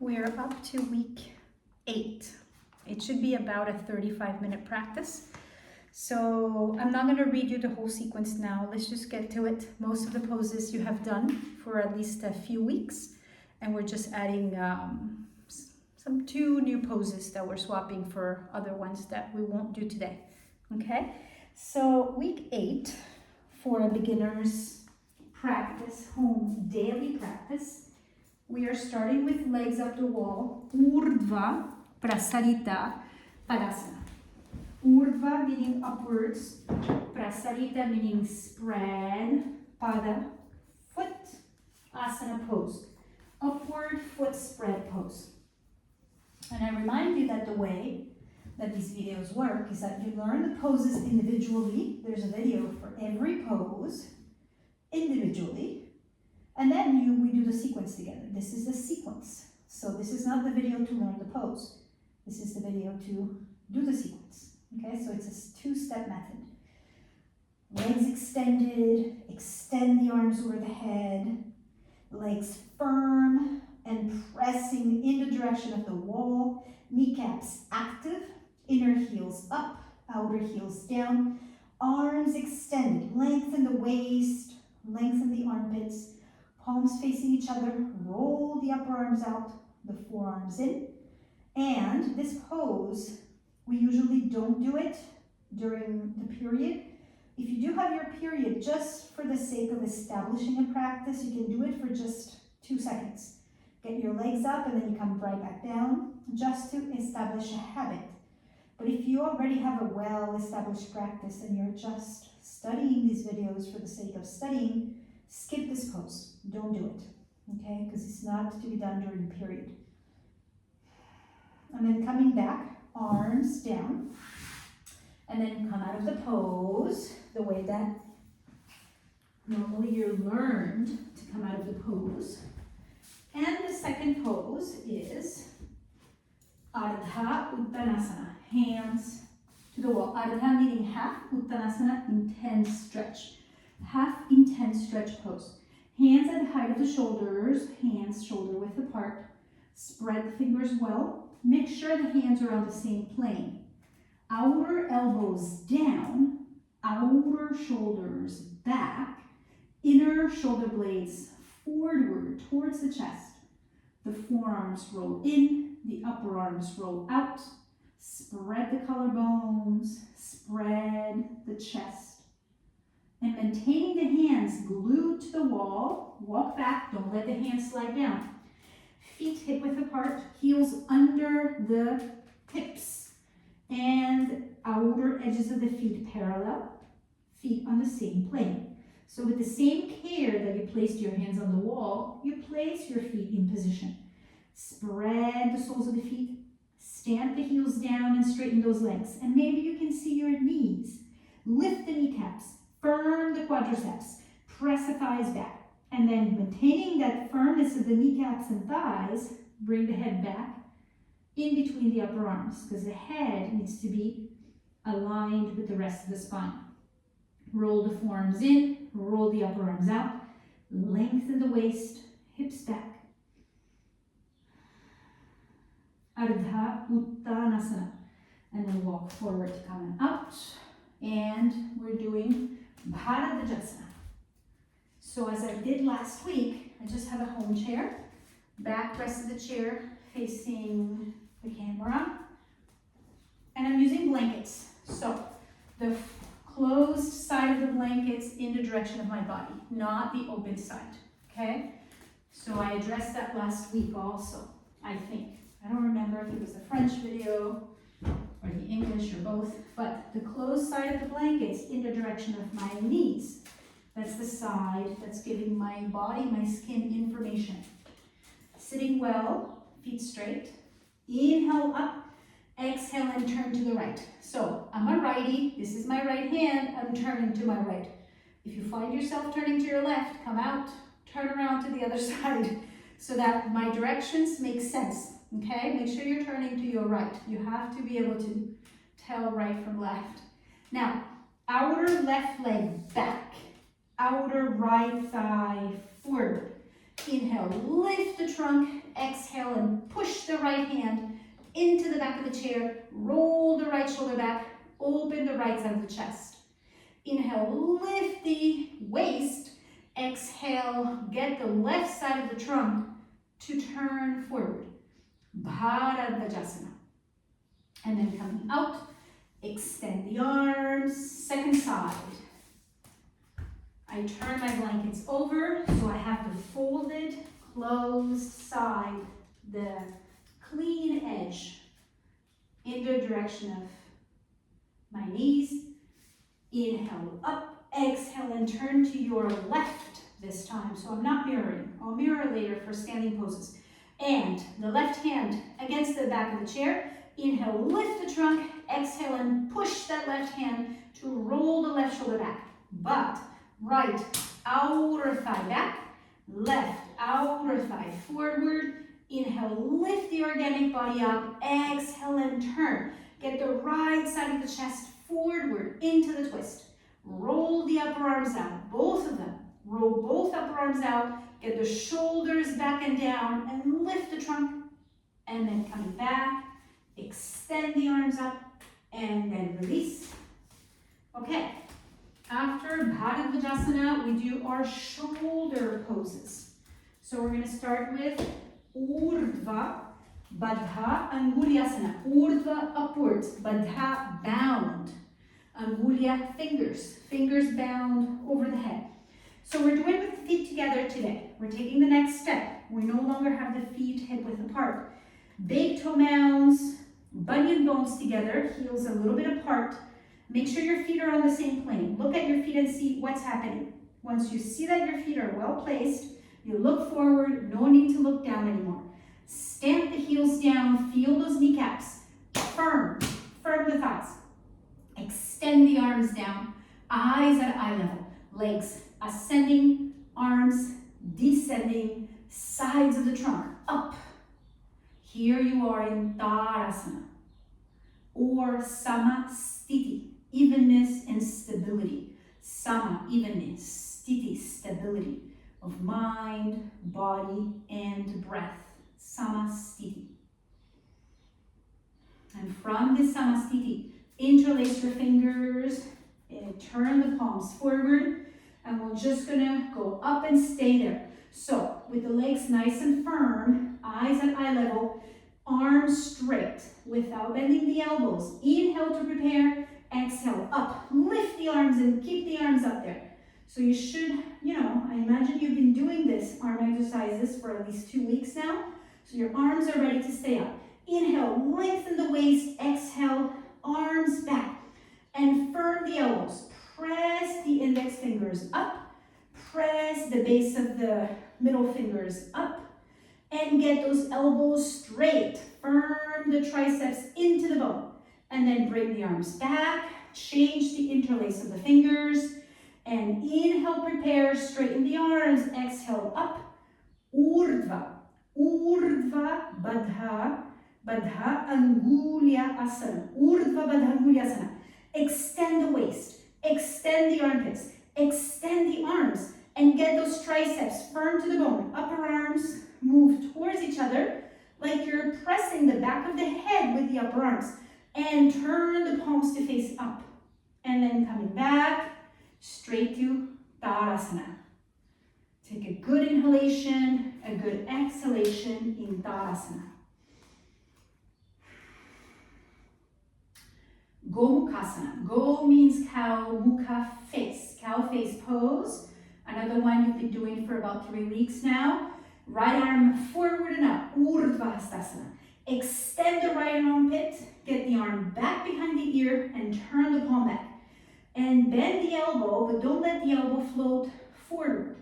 We're up to week 8. It should be about a 35-minute practice. So I'm not going to read you the whole sequence now. Let's just get to it. Most of the poses you have done for at least a few weeks. And we're just adding some 2 new poses that we're swapping for other ones that we won't do today. Okay? So week 8 for a beginner's practice, home daily practice. We are starting with legs up the wall. Urdhva, Prasārita, Padāsana. Urdhva meaning upwards, Prasārita meaning spread, Pada, foot, asana pose. Upward foot spread pose. And I remind you that the way that these videos work is that you learn the poses individually. There's a video for every pose individually. And then we do the sequence together. This is the sequence. So this is not the video to learn the pose. This is the video to do the sequence. Okay, so it's a 2-step method. Legs extended, extend the arms over the head, legs firm and pressing in the direction of the wall, kneecaps active, inner heels up, outer heels down, arms extended, lengthen the waist, lengthen the armpits, palms facing each other, roll the upper arms out, the forearms in. And this pose, we usually don't do it during the period. If you do have your period, just for the sake of establishing a practice, you can do it for just 2 seconds. Get your legs up and then you come right back down, just to establish a habit. But if you already have a well-established practice and you're just studying these videos for the sake of studying, skip this pose. Don't do it, okay? Because it's not to be done during the period. And then coming back, arms down, and then come out of the pose the way that normally you're learned to come out of the pose. And the second pose is Ardha Uttanāsana, hands to the wall. Ardha meaning half, Uttanāsana, intense stretch. Half intense stretch pose. Hands at the height of the shoulders, hands shoulder width apart. Spread the fingers well. Make sure the hands are on the same plane. Outer elbows down, outer shoulders back, inner shoulder blades forward towards the chest. The forearms roll in, the upper arms roll out. Spread the collarbones, spread the chest. And maintaining the hands glued to the wall, walk back, don't let the hands slide down. Feet hip width apart, heels under the hips, and outer edges of the feet parallel, feet on the same plane. So with the same care that you placed your hands on the wall, you place your feet in position. Spread the soles of the feet, stamp the heels down and straighten those legs. And maybe you can see your knees. Lift the kneecaps. Firm the quadriceps, press the thighs back, and then maintaining that firmness of the kneecaps and thighs, bring the head back in between the upper arms, because the head needs to be aligned with the rest of the spine. Roll the forearms in, roll the upper arms out, lengthen the waist, hips back. Ardha Uttanāsana, and then walk forward to come out, and we're doing Bharadvajāsana. So as I did last week, I just have a home chair, back rest of the chair facing the camera, and I'm using blankets. So the closed side of the blankets in the direction of my body, not the open side, okay? So I addressed that last week also, I think. I don't remember if it was the French video or the English or both, but the closed side of the blankets in the direction of my knees. That's the side that's giving my body, my skin information. Sitting well, feet straight. Inhale up, exhale and turn to the right. So I'm a righty, this is my right hand, I'm turning to my right. If you find yourself turning to your left, come out, turn around to the other side so that my directions make sense. Okay, make sure you're turning to your right. You have to be able to tell right from left. Now, outer left leg back, outer right thigh forward. Inhale, lift the trunk exhale and push the right hand into the back of the chair. Roll the right shoulder back, open the right side of the chest. Inhale, lift the waist. Exhale, get the left side of the trunk to turn forward. Bharadvajāsana. And then coming out, extend the arms, second side. I turn my blankets over so I have the folded, closed side, the clean edge in the direction of my knees. Inhale up, exhale and turn to your left this time. So I'm not mirroring. I'll mirror later for standing poses. And the left hand against the back of the chair. Inhale, lift the trunk. Exhale and push that left hand to roll the left shoulder back. But right outer thigh back, left outer thigh forward. Inhale, lift the organic body up. Exhale and turn. Get the right side of the chest forward into the twist. Roll the upper arms out, both of them. Roll both upper arms out. Get the shoulders back and down and lift the trunk. And then coming back, extend the arms up and then release. Okay, after Bharadvajāsana, we do our shoulder poses. So we're going to start with Urdhva Baddhanguliyāsana. Urdhva upwards, Baddha bound. Angulya fingers bound over the head. So we're doing with the feet together today. We're taking the next step. We no longer have the feet hip width apart. Big toe mounds, bunion bones together, heels a little bit apart. Make sure your feet are on the same plane. Look at your feet and see what's happening. Once you see that your feet are well placed, you look forward, no need to look down anymore. Stamp the heels down, feel those kneecaps. Firm the thighs. Extend the arms down, eyes at eye level. Legs ascending, arms descending, sides of the trunk up. Here you are in Dandāsana or Samasthiti, evenness and stability. Sama, evenness, sthiti, stability of mind, body, and breath. Samasthiti. And from this Samasthiti, interlace your fingers and turn the palms forward, and we're just gonna go up and stay there. So with the legs nice and firm, eyes at eye level, arms straight without bending the elbows. Inhale to prepare, exhale up. Lift the arms and keep the arms up there. So you should, I imagine you've been doing this arm exercises for at least 2 weeks now. So your arms are ready to stay up. Inhale, lengthen the waist, exhale, arms back. And firm the elbows. Press the index fingers up. Press the base of the middle fingers up. And get those elbows straight. Firm the triceps into the bone. And then bring the arms back. Change the interlace of the fingers. And inhale, prepare, straighten the arms. Exhale, up. Urdhva Baddhanguliyāsana. Urdhva Baddhanguliyāsana. Extend the waist. Extend the armpits. Extend the arms. And get those triceps firm to the bone. Upper arms move towards each other like you're pressing the back of the head with the upper arms. And turn the palms to face up. And then coming back, straight to Padāsana. Take a good inhalation, a good exhalation in Dandāsana. Gomukhāsana. Go means cow, mukha, face. Cow face pose. Another one you've been doing for about 3 weeks now. Right arm forward and up. Urdhva Baddhanguliyāsana. Extend the right armpit. Get the arm back behind the ear and turn the palm back. And bend the elbow, but don't let the elbow float forward.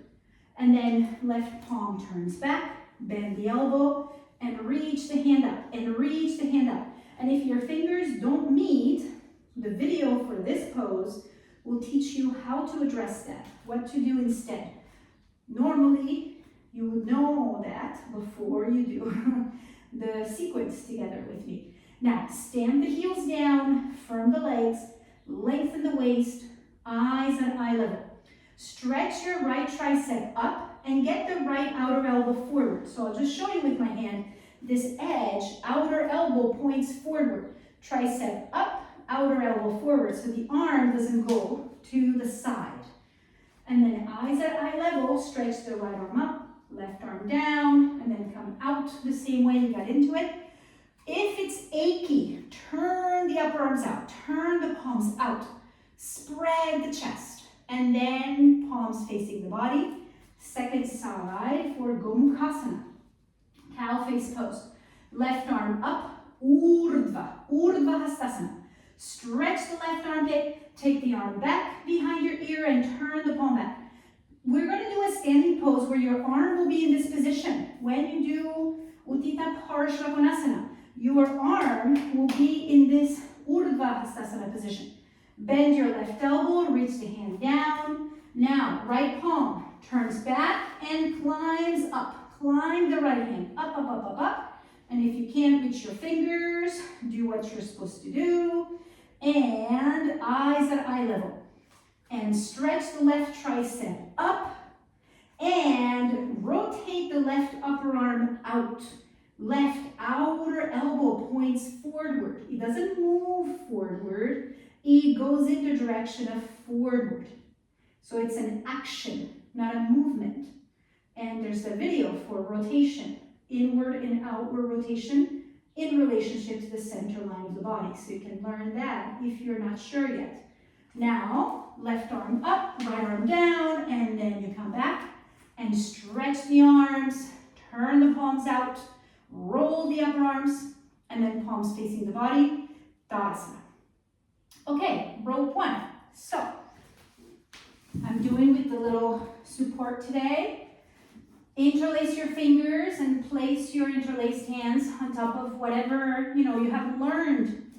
And then left palm turns back, bend the elbow, and reach the hand up, and reach the hand up. And if your fingers don't meet, the video for this pose will teach you how to address that, what to do instead. Normally, you would know that before you do the sequence together with me. Now, stamp the heels down, firm the legs, lengthen the waist, eyes at eye level. Stretch your right tricep up and get the right outer elbow forward. So I'll just show you with my hand. This edge, outer elbow points forward. Tricep up, outer elbow forward, so the arm doesn't go to the side. And then eyes at eye level, stretch the right arm up, left arm down, and then come out the same way you got into it. If it's achy, turn the upper arms out, turn the palms out, spread the chest, and then palms facing the body. Second side for Gomukhāsana, cow face pose. Left arm up, Urdhva. Stretch the left armpit, take the arm back behind your ear and turn the palm back. We're going to do a standing pose where your arm will be in this position. When you do Utthita Parsvakonāsana, your arm will be in this Urdhva Baddhanguliyāsana position. Bend your left elbow, reach the hand down. Now, right palm turns back and climbs up. Climb the right hand up, up, up, up, up. And if you can't reach your fingers, do what you're supposed to do. And eyes at eye level. And stretch the left tricep up. And rotate the left upper arm out. Left outer elbow points forward. It doesn't move forward. It goes in the direction of forward. So it's an action, not a movement. And there's a video for rotation, inward and outward rotation in relationship to the center line of the body. So you can learn that if you're not sure yet. Now, left arm up, right arm down, and then you come back and stretch the arms, turn the palms out, roll the upper arms, and then palms facing the body, Padāsana. Okay, rope one. So, I'm doing with the little support today. Interlace your fingers and place your interlaced hands on top of whatever, you have learned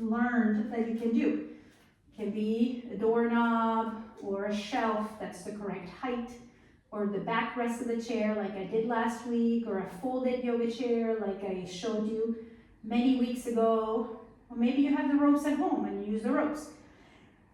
that you can do. It can be a doorknob or a shelf that's the correct height, or the backrest of the chair like I did last week, or a folded yoga chair like I showed you many weeks ago. Or maybe you have the ropes at home and you use the ropes.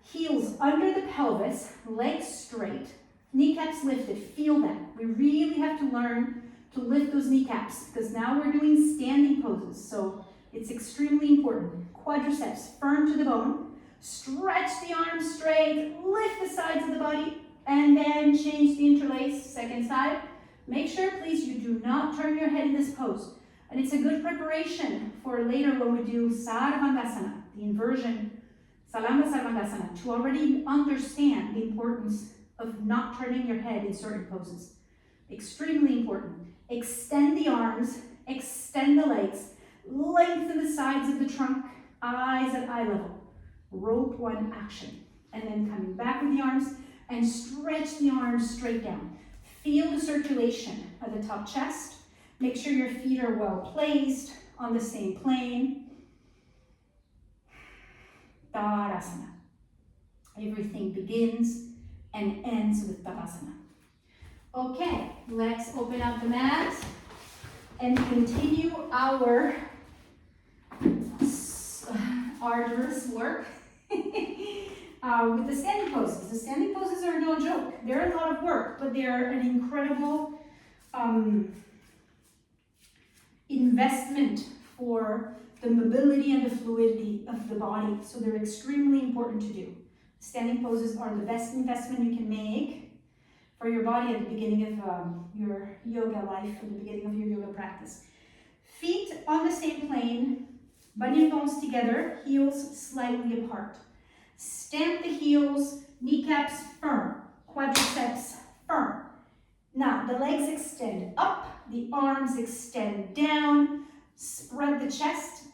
Heels under the pelvis, legs straight, kneecaps lifted. Feel that. We really have to learn to lift those kneecaps because now we're doing standing poses. So it's extremely important. Quadriceps firm to the bone. Stretch the arms straight. Lift the sides of the body. And then change the interlace, second side. Make sure, please, you do not turn your head in this pose. And it's a good preparation for later when we do Setubandha, the inversion, Salamba, to already understand the importance of not turning your head in certain poses. Extremely important. Extend the arms, extend the legs, lengthen the sides of the trunk, eyes at eye level. Rope one action. And then coming back with the arms and stretch the arms straight down. Feel the circulation of the top chest. Make sure your feet are well placed on the same plane. Padāsana. Everything begins and ends with Padāsana. Okay, let's open up the mat and continue our arduous work with the standing poses. The standing poses are no joke. They're a lot of work, but they're an incredible investment for the mobility and the fluidity of the body. So they're extremely important to do. Standing poses are the best investment you can make for your body at the beginning of your yoga life, at the beginning of your yoga practice. Feet on the same plane, bunny bones together, heels slightly apart. Stamp the heels, kneecaps firm, quadriceps firm. Now the legs extend up, the arms extend down, spread the chest,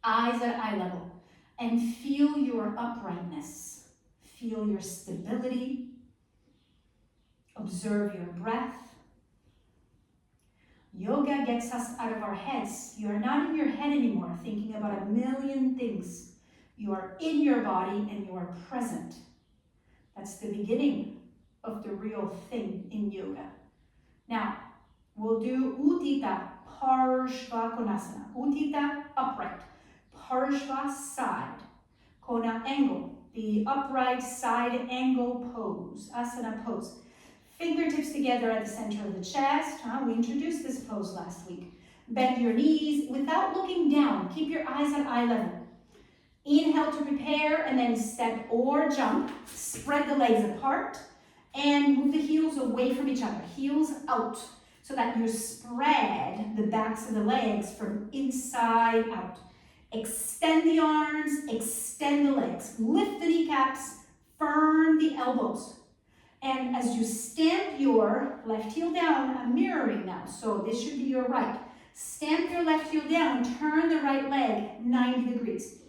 eyes at eye level, and feel your uprightness. Feel your stability. Observe your breath. Yoga gets us out of our heads. You are not in your head anymore thinking about a million things. You are in your body and you are present. That's the beginning of the real thing in yoga. Now, we'll do Utthita Parsvakonāsana. Utthita, upright. Parshva, side. Kona, angle. The upright side angle pose, asana pose. Fingertips together at the center of the chest. We introduced this pose last week. Bend your knees without looking down. Keep your eyes at eye level. Inhale to prepare, and then step or jump. Spread the legs apart and move the heels away from each other. Heels out so that you spread the backs of the legs from inside out. Extend the arms, extend the legs. Lift the kneecaps, firm the elbows. And as you stamp your left heel down, I'm mirroring now, so this should be your right. Stamp your left heel down, turn the right leg 90 degrees.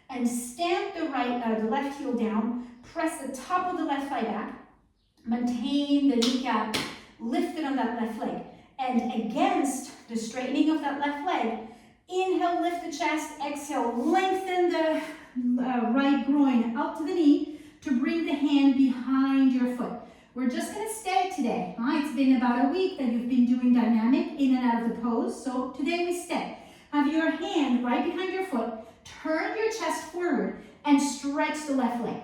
And stamp the left heel down, press the top of the left thigh back, maintain the kneecap lifted on that left leg. And against the straightening of that left leg, inhale, lift the chest, exhale, lengthen the right groin out to the knee to bring the hand behind your foot. We're just gonna stay today. It's been about a week that you've been doing dynamic in and out of the pose, so today we stay. Have your hand right behind your foot, turn your chest forward and stretch the left leg.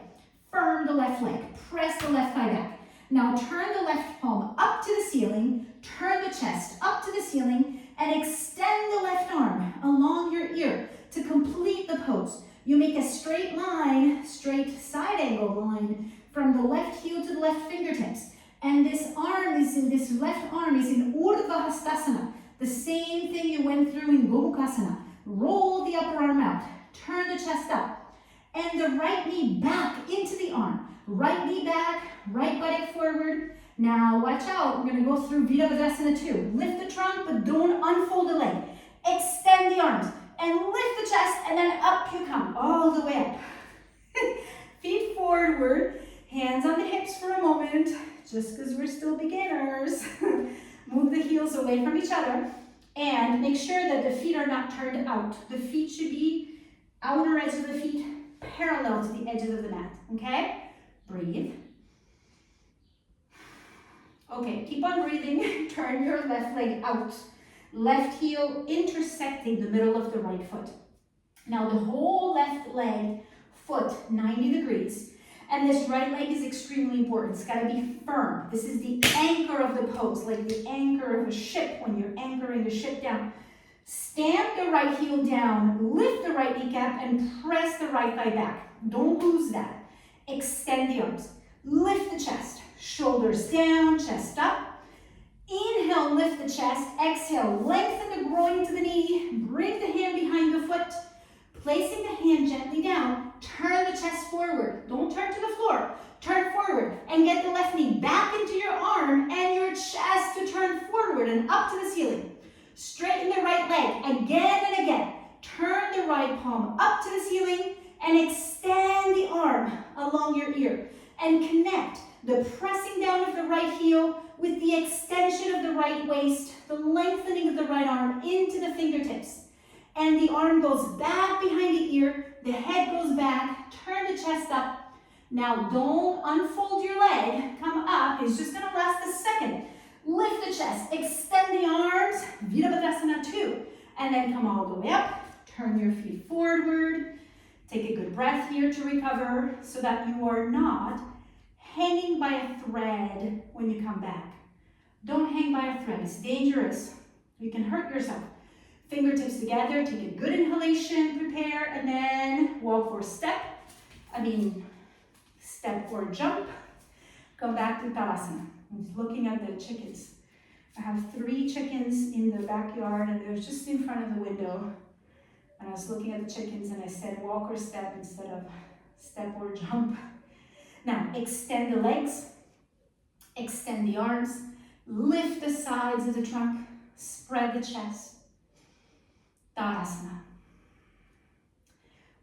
Firm the left leg, press the left thigh back. Now turn the left palm up to the ceiling, turn the chest up to the ceiling, and extend the left arm along your ear to complete the pose. You make a straight line, straight side angle line from the left heel to the left fingertips. And this left arm is in Urdhva Baddhanguliyāsana, the same thing you went through in Gomukhāsana. Roll the upper arm out, turn the chest up, and the right knee back into the arm. Right knee back, right buttock forward. Now watch out, we're gonna go through Virabhadrāsana too. Lift the trunk, but don't unfold the leg. Extend the arms, and lift the chest, and then up you come, all the way up. Feet forward, hands on the hips for a moment, just because we're still beginners. Move the heels away from each other, and make sure that the feet are not turned out. The feet should be, outer edge of the feet, parallel to the edges of the mat, okay? Breathe. Okay, keep on breathing. Turn your left leg out. Left heel intersecting the middle of the right foot. Now the whole left leg, foot, 90 degrees. And this right leg is extremely important. It's gotta be firm. This is the anchor of the pose, like the anchor of a ship when you're anchoring the ship down. Stamp the right heel down, lift the right kneecap, and press the right thigh back. Don't lose that. Extend the arms. Lift the chest. Shoulders down, chest up. Inhale, lift the chest. Exhale, lengthen the groin to the knee. Bring the hand behind the foot. Placing the hand gently down, turn the chest forward. Don't turn to the floor. Turn forward and get the left knee back into your arm and your chest to turn forward and up to the ceiling. Straighten the right leg again and again. Turn the right palm up to the ceiling and extend the arm along your ear. And connect the pressing down of the right heel with the extension of the right waist, the lengthening of the right arm into the fingertips. And the arm goes back behind the ear, the head goes back, turn the chest up. Now don't unfold your leg, come up, it's just gonna last a second. Lift the chest, extend the arms, Virabhadrāsana 2, and then come all the way up, turn your feet forward. Take a good breath here to recover so that you are not hanging by a thread when you come back. Don't hang by a thread, it's dangerous. You can hurt yourself. Fingertips together, take a good inhalation, prepare, and then walk or step or jump. Come back to Padāsana. I'm looking at the chickens. I have 3 chickens in the backyard and they're just in front of the window. And I was looking at the chickens and I said walk or step instead of step or jump. Now, extend the legs, extend the arms, lift the sides of the trunk, spread the chest. Padāsana.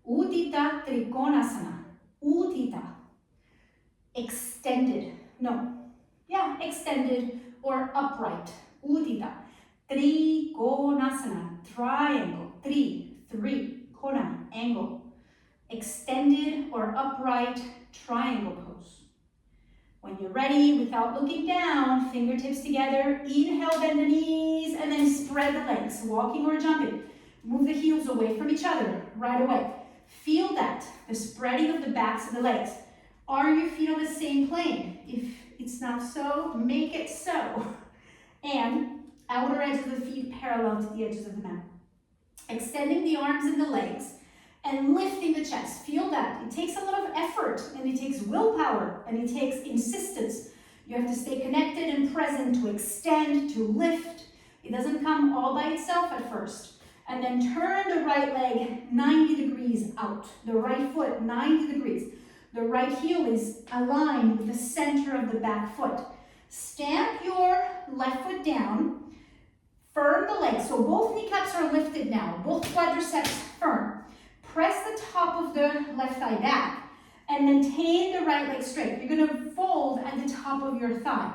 Utthita Trikonāsana. Utthita. Extended. Extended or upright. Utthita. Trikonāsana. Triangle. 3. Kona. Angle. Extended or upright triangle pose. When you're ready, without looking down, fingertips together, inhale, bend the knees, and then spread the legs, walking or jumping. Move the heels away from each other right away. Feel that, the spreading of the backs of the legs. Are your feet on the same plane? If It's not so, make it so. And outer edge of the feet parallel to the edges of the mat. Extending the arms and the legs and lifting the chest. Feel that. It takes a lot of effort and it takes willpower and it takes insistence. You have to stay connected and present to extend, to lift. It doesn't come all by itself at first. And then turn the right leg 90 degrees out. The right foot 90 degrees. The right heel is aligned with the center of the back foot. Stamp your left foot down. Firm the legs. So both kneecaps are lifted now. Both quadriceps firm. Press the top of the left thigh back and maintain the right leg straight. You're going to fold at the top of your thigh.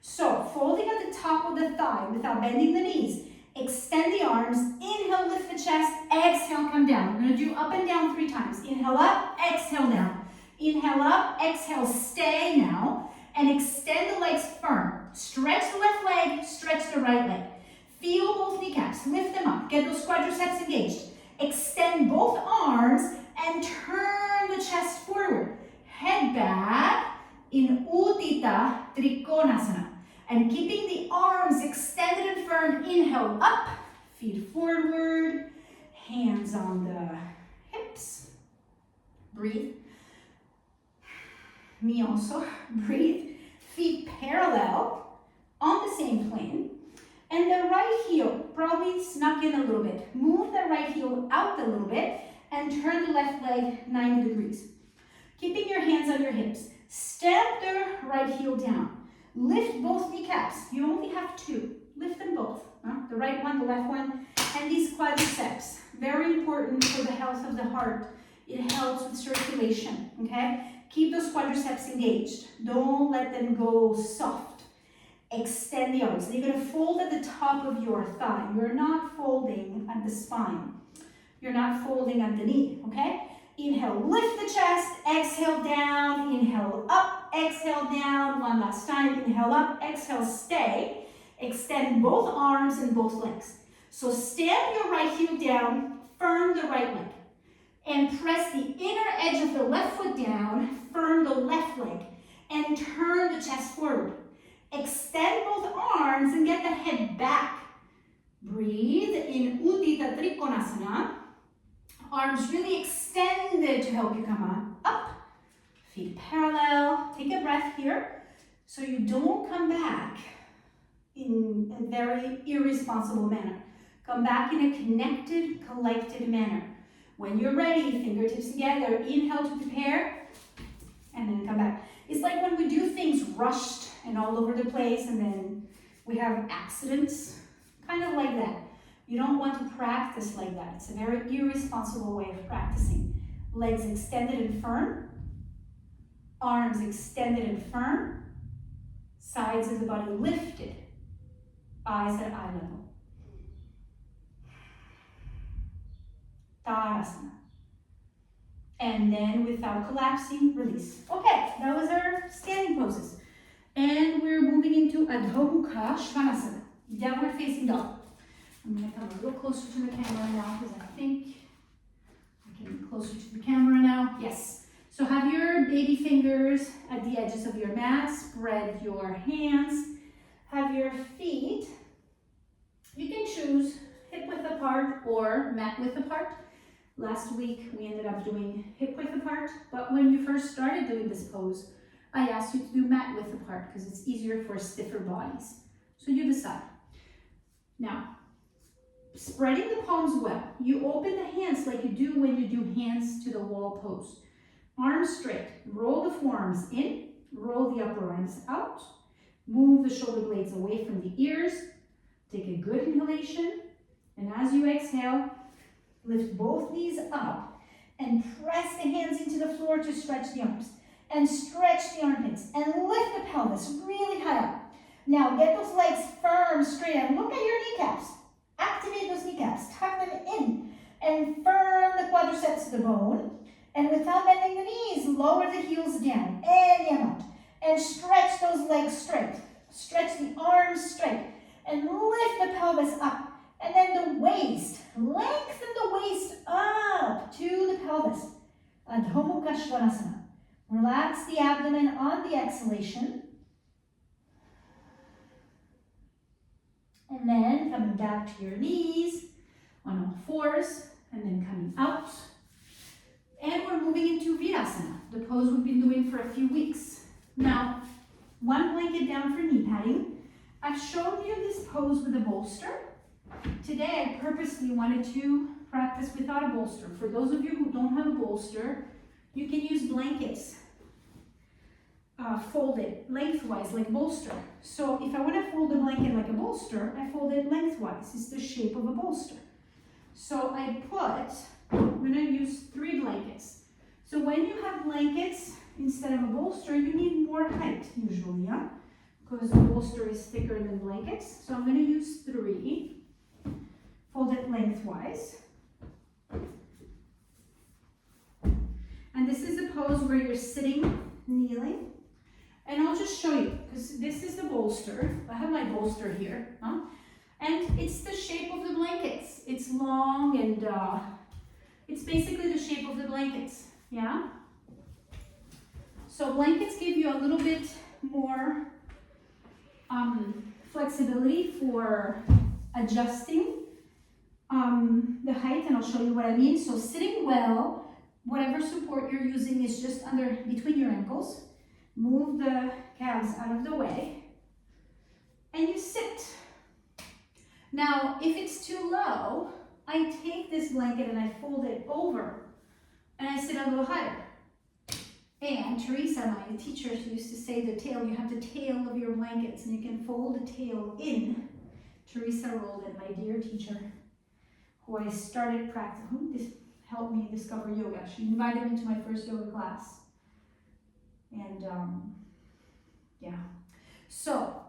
So folding at the top of the thigh without bending the knees. Extend the arms. Inhale, lift the chest. Exhale, come down. We're going to do up and down 3 times. Inhale up, exhale down. Inhale up, exhale, stay now. And extend the legs firm. Stretch the left leg, stretch the right leg. Feel both kneecaps. Lift them up. Get those quadriceps engaged. Extend both arms and turn the chest forward. Head back in Utthita Trikonāsana. And keeping the arms extended and firm, inhale up, feet forward, hands on the hips. Breathe. Me also. Breathe. Feet parallel on the same plane. And the right heel probably snuck in a little bit. Move the right heel out a little bit and turn the left leg 90 degrees. Keeping your hands on your hips. Stamp the right heel down. Lift both kneecaps. You only have 2. Lift them both. The right one, the left one. And these quadriceps. Very important for the health of the heart. It helps with circulation. Okay? Keep those quadriceps engaged. Don't let them go soft. Extend the arms. You're going to fold at the top of your thigh. You're not folding at the spine. You're not folding at the knee, okay? Inhale, lift the chest. Exhale, down. Inhale, up. Exhale, down. One last time. Inhale, up. Exhale, stay. Extend both arms and both legs. So stamp your right heel down. Firm the right leg. And press the inner edge of the left foot down. Firm the left leg. And turn the chest forward. Extend both arms and get the head back. Breathe in Utthita Trikonāsana. Arms really extended to help you come on up. Feet parallel. Take a breath here so you don't come back in a very irresponsible manner. Come back in a connected, collected manner. When you're ready, fingertips together. Inhale to prepare and then come back. It's like when we do things rushed and all over the place and then we have accidents, kind of like that. You don't want to practice like that. It's a very irresponsible way of practicing. Legs extended and firm, arms extended and firm, sides of the body lifted, eyes at eye level. Padāsana. And then without collapsing, release. Okay, that was our standing poses. And we're moving into Adho Mukha Svanasana, downward facing dog. I'm going to come a little closer to the camera now because I think I can be closer to the camera now. Yes. So have your baby fingers at the edges of your mat. Spread your hands. Have your feet, you can choose hip width apart or mat width apart. Last week we ended up doing hip width apart, but when you first started doing this pose, I asked you to do mat width apart because it's easier for stiffer bodies. So you decide. Now, spreading the palms well, you open the hands like you do when you do hands to the wall pose. Arms straight, roll the forearms in, roll the upper arms out, move the shoulder blades away from the ears, take a good inhalation, and as you exhale, lift both knees up and press the hands into the floor to stretch the arms. And stretch the armpits and lift the pelvis really high up. Now get those legs firm, straight, and look at your kneecaps. Activate those kneecaps, tuck them in, and firm the quadriceps to the bone. And without bending the knees, lower the heels down, any amount. And stretch those legs straight. Stretch the arms straight. And lift the pelvis up. And then the waist, lengthen the waist up to the pelvis. Adho Mukha Svanasana. Relax the abdomen on the exhalation. And then coming back to your knees on all fours, and then coming out. And we're moving into Virāsana, the pose we've been doing for a few weeks. Now, one blanket down for knee padding. I've shown you this pose with a bolster. Today, I purposely wanted to practice without a bolster. For those of you who don't have a bolster, you can use blankets folded lengthwise like bolster. So if I want to fold a blanket like a bolster, I fold it lengthwise. It's the shape of a bolster. So I'm going to use 3 blankets. So when you have blankets instead of a bolster, you need more height usually, yeah? Because a bolster is thicker than blankets. So I'm going to use 3. Fold it lengthwise. And this is the pose where you're sitting, kneeling. And I'll just show you, because this is the bolster. I have my bolster here. And it's the shape of the blankets. It's long and it's basically the shape of the blankets. Yeah? So blankets give you a little bit more flexibility for adjusting the height, and I'll show you what I mean. So sitting well, whatever support you're using is just between your ankles. Move the calves out of the way, and you sit. Now, if it's too low, I take this blanket and I fold it over, and I sit a little higher. And Teresa, my teacher, used to say the tail, you have the tail of your blankets, and you can fold the tail in. Teresa Roldan, my dear teacher, who I started practicing, who helped me discover yoga. She invited me to my first yoga class. And yeah, so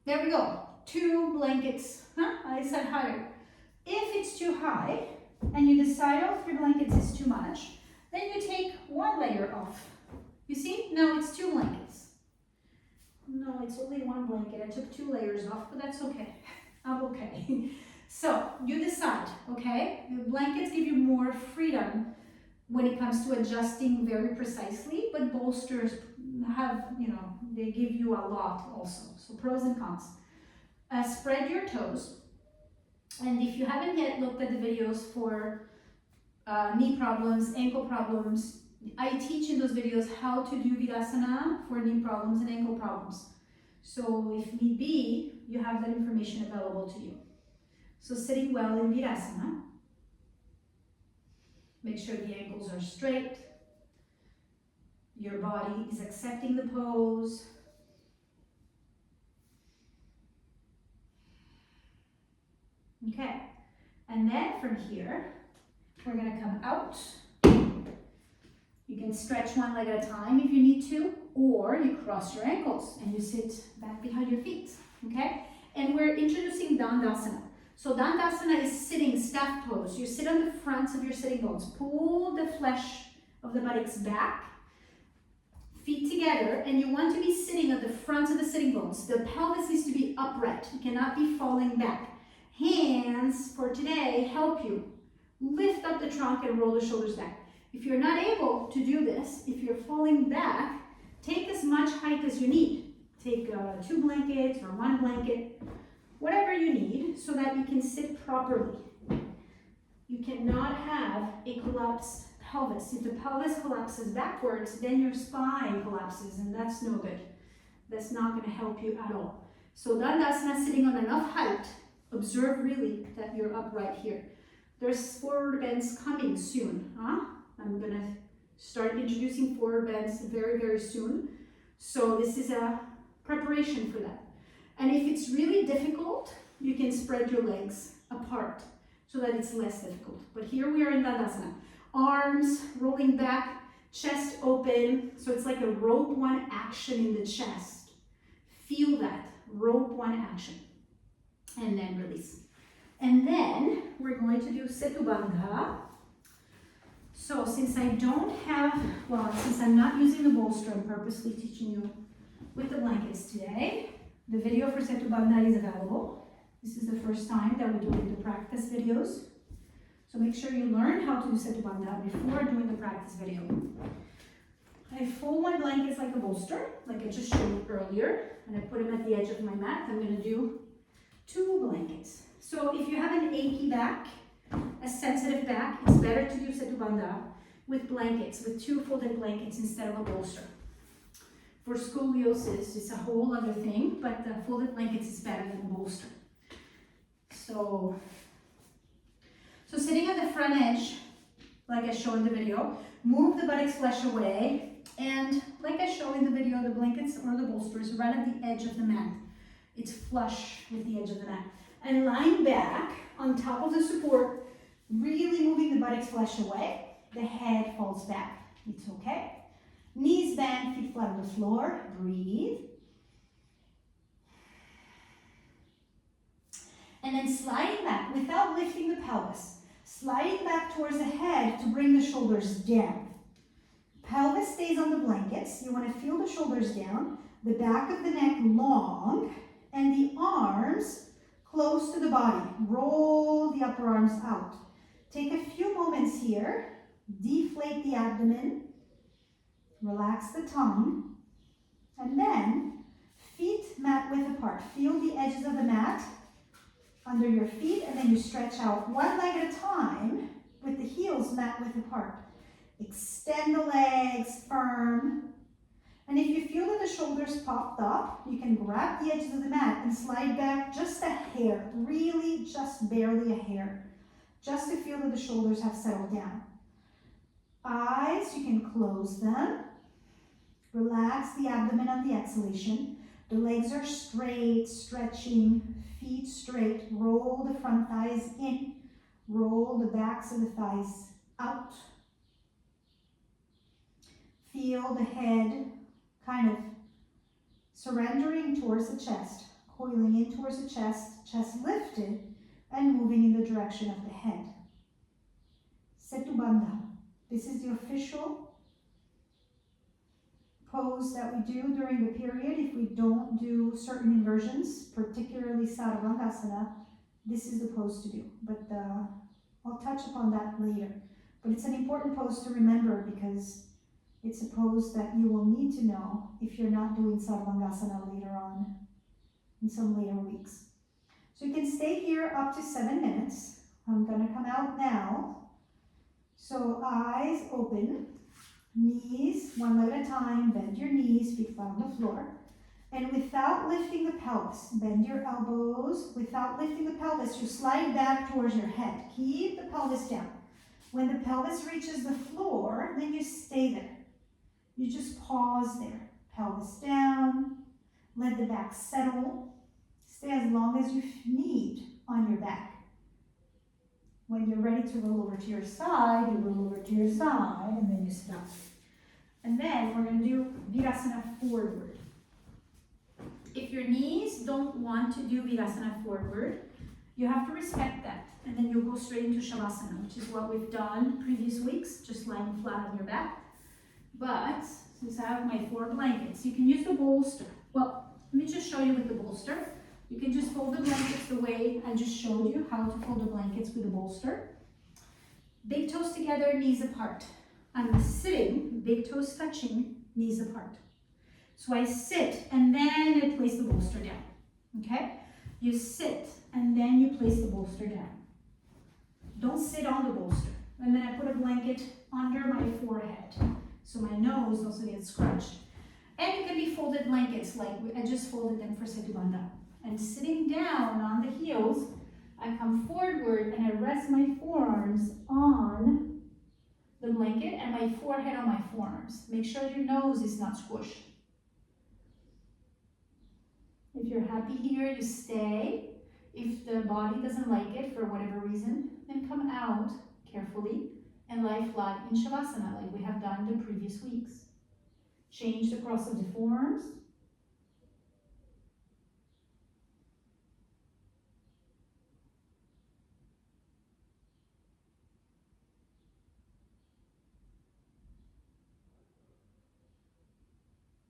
there we go. 2 blankets, I said higher. If it's too high and you decide, oh, 3 blankets is too much, then you take 1 layer off. You see, now it's 2 blankets. No, it's only 1 blanket. I took 2 layers off, but that's okay. I'm okay. So you decide, okay? The blankets give you more freedom when it comes to adjusting very precisely, but bolsters have, they give you a lot also. So pros and cons. Spread your toes. And if you haven't yet looked at the videos for knee problems, ankle problems, I teach in those videos how to do Virāsana for knee problems and ankle problems. So if need be, you have that information available to you. So sitting well in Virāsana. Make sure the ankles are straight. Your body is accepting the pose. Okay, and then from here, we're going to come out. You can stretch one leg at a time if you need to, or you cross your ankles and you sit back behind your feet, okay? And we're introducing Dandāsana. So Dandāsana is sitting staff pose. You sit on the fronts of your sitting bones. Pull the flesh of the buttocks back, feet together, and you want to be sitting at the front of the sitting bones. The pelvis needs to be upright. You cannot be falling back. Hands, for today, help you. Lift up the trunk and roll the shoulders back. If you're not able to do this, if you're falling back, take as much height as you need. Take 2 blankets or 1 blanket, whatever you need, so that you can sit properly. You cannot have a collapsed pelvis. If the pelvis collapses backwards, then your spine collapses, and that's no good. That's not going to help you at all. So Dandāsana, sitting on enough height. Observe really that you're upright here. There's forward bends coming soon. I'm going to start introducing forward bends very, very soon. So this is a preparation for that. And if it's really difficult, you can spread your legs apart so that it's less difficult. But here we are in Dandāsana. Arms rolling back, chest open. So it's like a rope 1 action in the chest. Feel that, rope 1 action. And then release. And then we're going to do Setubandha. So since I don't have, since I'm not using the bolster, I'm purposely teaching you with the blankets today. The video for Setubandha is available. This is the first time that we do the practice videos. So make sure you learn how to do Setubandha before doing the practice video. I fold my blankets like a bolster, like I just showed earlier, and I put them at the edge of my mat. I'm going to do 2 blankets. So if you have an achy back, a sensitive back, it's better to do Setubandha with blankets, with 2 folded blankets instead of a bolster. For scoliosis, it's a whole other thing, but the folded blankets is better than the bolster. So sitting at the front edge, like I showed in the video, move the buttocks flesh away, and like I showed in the video, the blankets or the bolster is right at the edge of the mat. It's flush with the edge of the mat. And lying back on top of the support, really moving the buttocks flesh away, the head falls back. It's okay. Knees bent, feet flat on the floor. Breathe. And then sliding back without lifting the pelvis. Sliding back towards the head to bring the shoulders down. Pelvis stays on the blankets. You want to feel the shoulders down, the back of the neck long, and the arms close to the body. Roll the upper arms out. Take a few moments here. Deflate the abdomen. Relax the tongue. And then feet mat width apart. Feel the edges of the mat under your feet, and then you stretch out one leg at a time with the heels mat width apart. Extend the legs firm. And if you feel that the shoulders popped up, you can grab the edges of the mat and slide back just a hair, really just barely a hair, just to feel that the shoulders have settled down. Eyes, you can close them. Relax the abdomen on the exhalation. The legs are straight, stretching, feet straight. Roll the front thighs in. Roll the backs of the thighs out. Feel the head kind of surrendering towards the chest, coiling in towards the chest, chest lifted, and moving in the direction of the head. Setubandha. This is the official pose that we do during the period. If we don't do certain inversions, particularly Sarvangasana, this is the pose to do. But I'll touch upon that later. But it's an important pose to remember because it's a pose that you will need to know if you're not doing Sarvangasana later on in some later weeks. So you can stay here up to 7 minutes. I'm going to come out now. So eyes open, knees one leg at a time, bend your knees, feet flat on the floor. And without lifting the pelvis, bend your elbows. Without lifting the pelvis, you slide back towards your head. Keep the pelvis down. When the pelvis reaches the floor, then you stay there. You just pause there. Pelvis down, let the back settle. Stay as long as you need on your back. When you're ready to roll over to your side, you roll over to your side, and then you sit up. And then we're going to do Virāsana forward. If your knees don't want to do Virāsana forward, you have to respect that. And then you'll go straight into Shavasana, which is what we've done previous weeks, just lying flat on your back. But since I have my 4 blankets, you can use the bolster. Well, let me just show you with the bolster. You can just fold the blankets the way I just showed you how to fold the blankets with a bolster. Big toes together, knees apart. I'm sitting, big toes touching, knees apart. So I sit and then I place the bolster down. Okay? You sit and then you place the bolster down. Don't sit on the bolster. And then I put a blanket under my forehead so my nose also gets scrunched. And it can be folded blankets like I just folded them for Setubandha. And sitting down on the heels, I come forward and I rest my forearms on the blanket and my forehead on my forearms. Make sure your nose is not squished. If you're happy here, you stay. If the body doesn't like it for whatever reason, then come out carefully and lie flat in Shavasana like we have done the previous weeks. Change the cross of the forearms.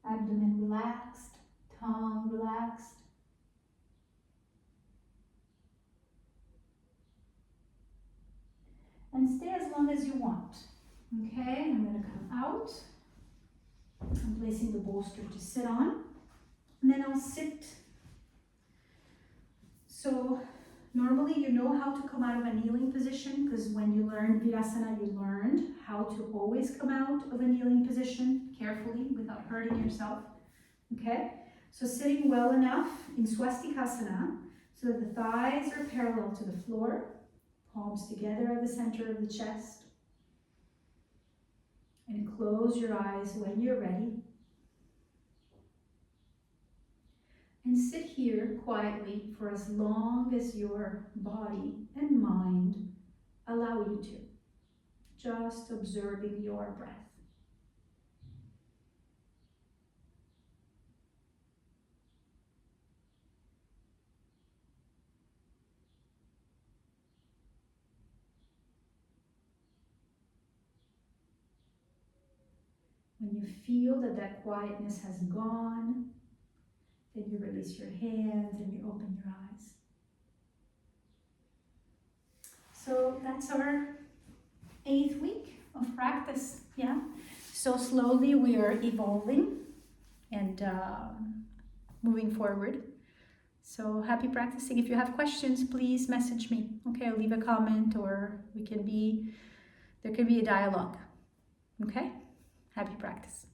Abdomen relaxed, tongue relaxed. And stay as long as you want. Okay, I'm going to come out. I'm placing the bolster to sit on. And then I'll sit. So normally you know how to come out of a kneeling position, because when you learned Virāsana, you learned how to always come out of a kneeling position carefully without hurting yourself. Okay? So sitting well enough in Swastikāsana so that the thighs are parallel to the floor, palms together at the center of the chest. And close your eyes when you're ready. And sit here quietly for as long as your body and mind allow you to. Just observing your breath. When you feel that that quietness has gone, then you release your hands and you open your eyes. So that's our 8th week of practice, yeah? So slowly we are evolving and moving forward. So happy practicing. If you have questions, please message me. Okay, I'll leave a comment, or there can be a dialogue. Okay? Happy practice.